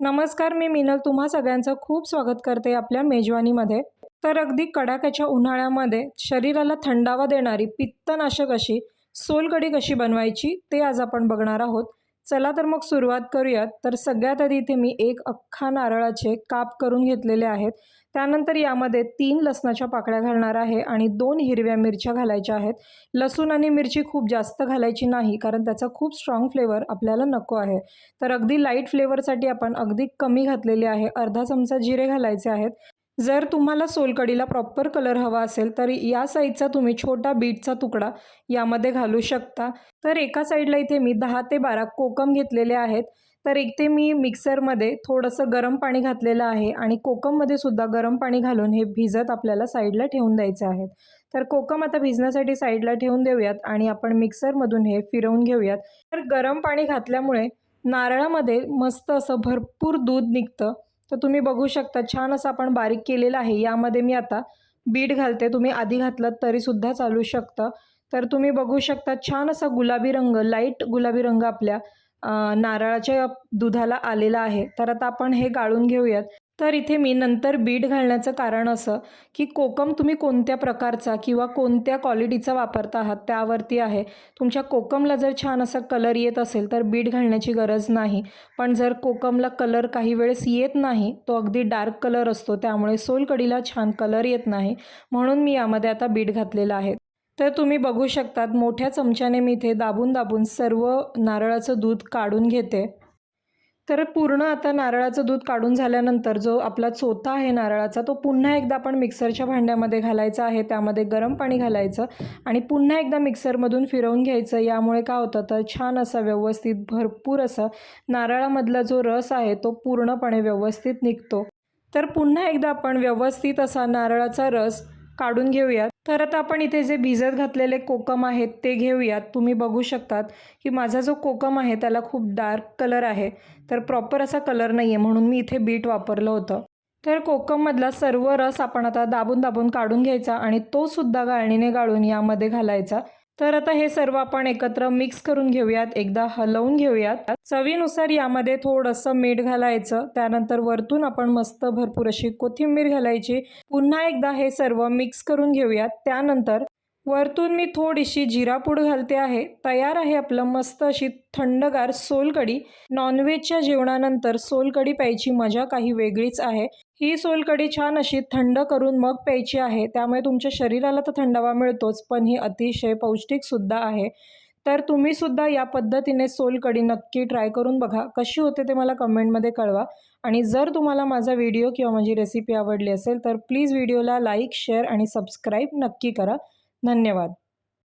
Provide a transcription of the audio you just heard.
नमस्कार, मी मीनल तुम्हा सगळ्यांचं खूप स्वागत करते आपल्या मेजवानीमध्ये। तर अगदी कडाक्याच्या उन्हाळ्यामध्ये शरीराला थंडावा देणारी पित्तनाशक अशी सोलकढी कशी बनवायची ते आज आपण बघणार आहोत। चला तर मग सुरुवात करूयात। तर सगळ्यात आधी इथे मी एक अख्खा नारळाचे काप करून घेतलेले आहेत। त्यानंतर यामध्ये 3 लसणाच्या पाकळ्या घालणार आहे आणि 2 हिरव्या मिरच्या घालायच्या आहेत। लसूण आणि मिरची खूप जास्त घालायची नाही, कारण त्याचा खूप स्ट्रॉंग फ्लेवर आपल्याला नको आहे। तर अगदी लाईट फ्लेवरसाठी आपण अगदी कमी घातलेले आहे। अर्धा चमचा जिरे घालायचे आहेत। जर तुम्हाला सोलकढीला प्रॉपर कलर हवा असेल तर या साईजचा तुम्ही छोटा बीटचा तुकडा यामध्ये घालू शकता। तर एका साईडला इथे मी 10 ते 12 कोकम घेतलेले आहेत। तर इथे मी मिक्सरमध्ये थोडंसं गरम पाणी घातलेलं आहे आणि कोकममध्ये सुद्धा गरम पाणी घालून हे भिजत आपल्याला साईडला ठेवून द्यायचे आहेत। तर कोकम आता भिजण्यासाठी साईडला ठेवून देऊयात आणि आपण मिक्सरमधून हे फिरवून घेऊयात। तर गरम पाणी घातल्यामुळे नारळामध्ये मस्त असं भरपूर दूध निघतं। तर तुम्ही बघू शकता छान असं आपण बारीक केलेलं आहे। यामध्ये मी आता बीट घालते, तुम्ही आधी घातलं तरी सुद्धा चालू शकतं। तर तुम्ही बघू शकता छान असा गुलाबी रंग, लाईट गुलाबी रंग आपल्या नारळाच्या दुधाला आलेला आहे। तर आता आपण हे गाळून घेऊयात। तर इथे मी नंतर बीट घालण्याचं कारण असं की कोकम तुम्ही कोणत्या प्रकारचा किंवा कोणत्या क्वालिटीचा वापरता आहात त्यावरती आहे। तुमच्या कोकमला जर छान असा कलर येत असेल तर बीट घालण्याची गरज नाही, पण जर कोकमला कलर काही वेळेस येत नाही, तो अगदी डार्क कलर असतो, त्यामुळे सोलकढीला छान कलर येत नाही, म्हणून मी यामध्ये आता बीट घातलेलं आहे। तर तुम्ही बघू शकतात मोठ्या चमच्याने मी इथे दाबून दाबून सर्व नारळाचं दूध काढून घेते। तर पूर्ण आता नारळाचं दूध काढून झाल्यानंतर जो आपला चोथा आहे नारळाचा तो पुन्हा एकदा आपण मिक्सरच्या भांड्यामध्ये घालायचा आहे। त्यामध्ये गरम पाणी घालायचं आणि पुन्हा एकदा मिक्सरमधून फिरवून घ्यायचं। यामुळे काय होतं तर छान असा व्यवस्थित भरपूर असा नारळामधला जो रस आहे तो पूर्णपणे व्यवस्थित निघतो। तर पुन्हा एकदा आपण व्यवस्थित असा नारळाचा रस काढून घेऊयात। तर आता आपण इथे जे भिजत घातलेले कोकम आहेत ते घेऊयात। तुम्ही बघू शकतात की माझा जो कोकम आहे त्याला खूप डार्क कलर आहे, तर प्रॉपर असा कलर नाही आहे, म्हणून मी इथे बीट वापरलं होतं। तर कोकममधला सर्व रस आपण आता दाबून दाबून काढून घ्यायचा आणि तो सुद्धा गाळणीने गाळून यामध्ये घालायचा। तर आता हे सर्व आपण एकत्र मिक्स करून घेऊयात, एकदा हलवून घेऊयात। चवीनुसार यामध्ये थोडंसं मीठ घालायचं, त्यानंतर वरतून आपण मस्त भरपूर अशी कोथिंबीर घालायची। पुन्हा एकदा हे सर्व मिक्स करून घेऊयात। त्यानंतर वरतून मी थोडीशी जिरापूड घालते आहे। तयार आहे आपलं मस्त अशी थंडगार सोलकढी। नॉनव्हेजच्या जेवणानंतर सोलकढी प्यायची मजा काही वेगळीच आहे। ही सोलकढी छान अशी थंड करून मग प्यायची आहे, त्यामुळे तुमच्या शरीराला तर थंडावा मिळतोच, पण ही अतिशय पौष्टिक सुद्धा आहे। तर तुम्ही सुद्धा या पद्धतीने सोलकढी नक्की ट्राय करून बघा, कशी होते ते मला कमेंटमध्ये कळवा। आणि जर तुम्हाला माझा व्हिडिओ किंवा माझी रेसिपी आवडली असेल तर प्लीज व्हिडिओला लाईक, शेअर आणि सबस्क्राईब नक्की करा। धन्यवाद।